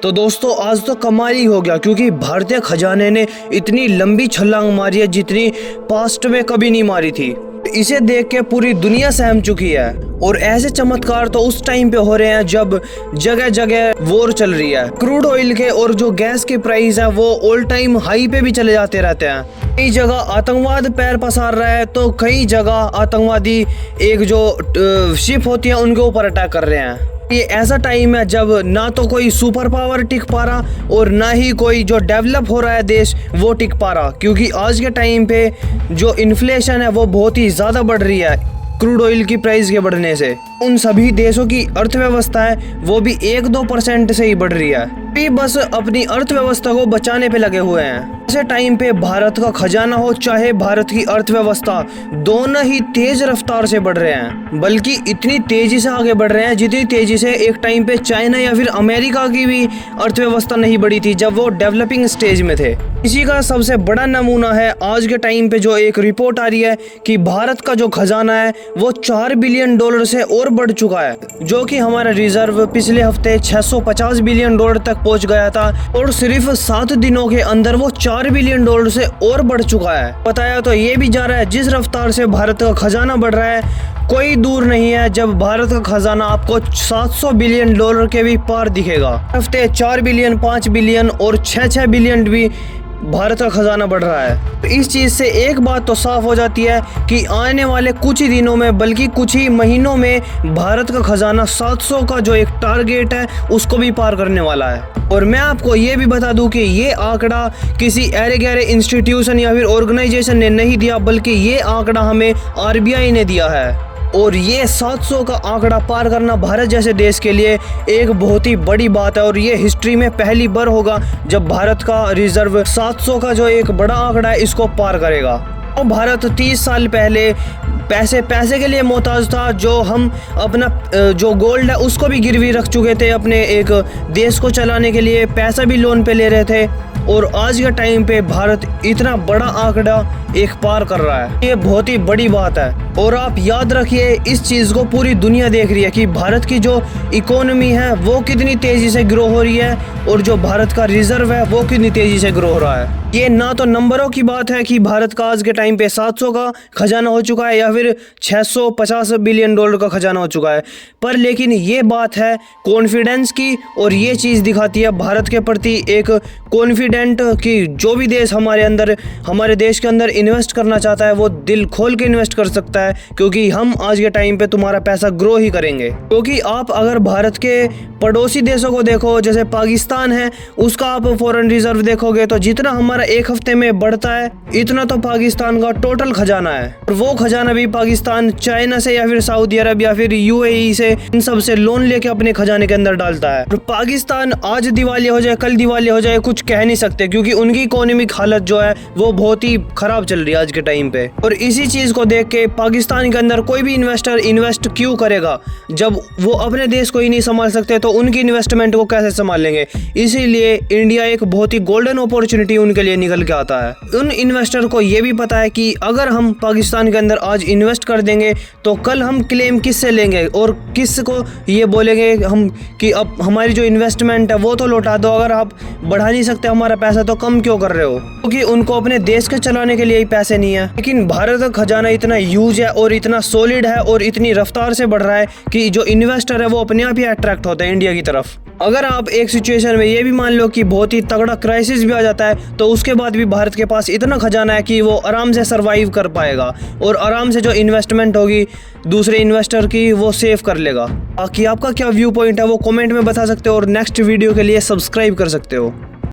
तो दोस्तों आज तो कमाल ही हो गया, क्योंकि भारतीय खजाने ने इतनी लंबी छलांग मारी है जितनी पास्ट में कभी नहीं मारी थी। इसे देख के पूरी दुनिया सहम चुकी है। और ऐसे चमत्कार तो उस टाइम पे हो रहे हैं जब जगह जगह वॉर चल रही है। क्रूड ऑयल के और जो गैस के प्राइस है वो ऑल टाइम हाई पे भी चले जाते रहते हैं। कई जगह आतंकवाद पैर पसार रहा है तो कई जगह आतंकवादी एक जो शिप होती है उनके ऊपर अटैक कर रहे हैं। ये ऐसा टाइम है जब ना तो कोई सुपर पावर टिक पा रहा और ना ही कोई जो डेवलप हो रहा है देश वो टिक पा रहा, क्योंकि आज के टाइम पे जो इन्फ्लेशन है वो बहुत ही ज़्यादा बढ़ रही है क्रूड ऑयल की प्राइस के बढ़ने से। उन सभी देशों की अर्थव्यवस्था है वो भी 1-2% से ही बढ़ रही है। भी बस अपनी अर्थव्यवस्था को बचाने पे लगे हुए हैं। ऐसे टाइम पे भारत का खजाना हो चाहे भारत की अर्थव्यवस्था, दोनों ही तेज रफ्तार से बढ़ रहे हैं, बल्कि इतनी तेजी से आगे बढ़ रहे हैं जितनी तेजी से एक टाइम पे चाइना या फिर अमेरिका की भी अर्थव्यवस्था नहीं बढ़ी थी जब वो डेवलपिंग स्टेज में थे। इसी का सबसे बड़ा नमूना है आज के टाइम पे जो एक रिपोर्ट आ रही है कि भारत का जो खजाना है वो $4 बिलियन से और बढ़ चुका है, जो कि हमारा रिजर्व पिछले हफ्ते $650 बिलियन तक पहुंच गया था और सिर्फ 7 दिनों के अंदर वो $4 बिलियन से और बढ़ चुका है। बताया तो ये भी जा रहा है जिस रफ्तार से भारत का खजाना बढ़ रहा है कोई दूर नहीं है जब भारत का खजाना आपको $700 बिलियन के भी पार दिखेगा। हफ्ते 4 बिलियन, 5 बिलियन और 6 बिलियन भी भारत का खजाना बढ़ रहा है। तो इस चीज़ से एक बात तो साफ हो जाती है कि आने वाले कुछ ही दिनों में, बल्कि कुछ ही महीनों में भारत का खजाना 700 का जो एक टारगेट है उसको भी पार करने वाला है। और मैं आपको ये भी बता दूं कि ये आंकड़ा किसी अरे गहरे इंस्टीट्यूशन या फिर ऑर्गेनाइजेशन ने नहीं दिया, बल्कि ये आंकड़ा हमें RBI ने दिया है। और ये 700 का आंकड़ा पार करना भारत जैसे देश के लिए एक बहुत ही बड़ी बात है। और ये हिस्ट्री में पहली बार होगा जब भारत का रिजर्व 700 का जो एक बड़ा आंकड़ा है इसको पार करेगा। और भारत 30 साल पहले पैसे के लिए मोहताज था, जो हम अपना जो गोल्ड है उसको भी गिरवी रख चुके थे, अपने एक देश को चलाने के लिए पैसा भी लोन पे ले रहे थे। और आज के टाइम पे भारत इतना बड़ा आंकड़ा एक पार कर रहा है, ये बहुत ही बड़ी बात है। और आप याद रखिए इस चीज़ को पूरी दुनिया देख रही है कि भारत की जो इकोनॉमी है वो कितनी तेज़ी से ग्रो हो रही है और जो भारत का रिजर्व है वो कितनी तेज़ी से ग्रो हो रहा है। ये ना तो नंबरों की बात है कि भारत का आज के टाइम पे 700 का खजाना हो चुका है या फिर $650 बिलियन का खजाना हो चुका है, पर लेकिन ये बात है कॉन्फिडेंस की। और ये चीज़ दिखाती है भारत के प्रति एक कॉन्फिडेंट कि जो भी देश हमारे देश के अंदर इन्वेस्ट करना चाहता है वो दिल खोल के इन्वेस्ट कर सकता है, क्योंकि हम आज के टाइम पे तुम्हारा पैसा ग्रो ही करेंगे। क्योंकि आप अगर भारत के पड़ोसी देशों को देखो, जैसे पाकिस्तान है, उसका आप फॉरेन रिजर्व देखोगे तो जितना हमारा एक हफ्ते में बढ़ता है इतना तो पाकिस्तान का टोटल खजाना है। और वो खजाना भी पाकिस्तान चाइना से या फिर सऊदी अरब या फिर UAE से, इन सब से लोन लेके अपने खजाने के अंदर डालता है। और पाकिस्तान आज दिवालिया हो जाए कल दिवालिया हो जाए कुछ कह नहीं सकते, क्योंकि उनकी इकोनॉमिक हालत जो है वो बहुत ही खराब चल रही है आज के टाइम पे। और इसी चीज को देख के पाकिस्तान के अंदर कोई भी इन्वेस्टर इन्वेस्ट क्यों करेगा जब वो अपने देश को ही नहीं संभाल सकते, तो उनकी इन्वेस्टमेंट को कैसे संभाल लेंगे। इसीलिए इंडिया एक बहुत ही गोल्डन अपॉर्चुनिटी उनके लिए निकल के आता है। उन इन्वेस्टर को ये भी पता है कि अगर हम पाकिस्तान के अंदर आज इन्वेस्ट कर देंगे तो कल हम क्लेम किससे लेंगे और किस को ये बोलेंगे हम कि अब हमारी जो इन्वेस्टमेंट है वो तो लौटा दो, अगर आप बढ़ा नहीं सकते हमारा पैसा तो कम क्यों कर रहे हो, क्योंकि उनको अपने देश के चलाने के लिए ही पैसे नहीं है। लेकिन भारत का खजाना इतना ह्यूज है और इतना सॉलिड है और इतनी रफ्तार से बढ़ रहा है कि जो इन्वेस्टर है वो अपने आप ही अट्रैक्ट होते हैं इंडिया की तरफ। अगर आप एक सिचुएशन में ये भी मान लो कि बहुत ही तगड़ा क्राइसिस भी आ जाता है तो उसके बाद भी भारत के पास इतना खजाना है कि वो आराम से सरवाइव कर पाएगा और आराम से जो इन्वेस्टमेंट होगी दूसरे इन्वेस्टर की वो सेव कर लेगा। बाकी आपका क्या व्यू पॉइंट है वो कमेंट में बता सकते हो और नेक्स्ट वीडियो के लिए सब्सक्राइब कर सकते हो।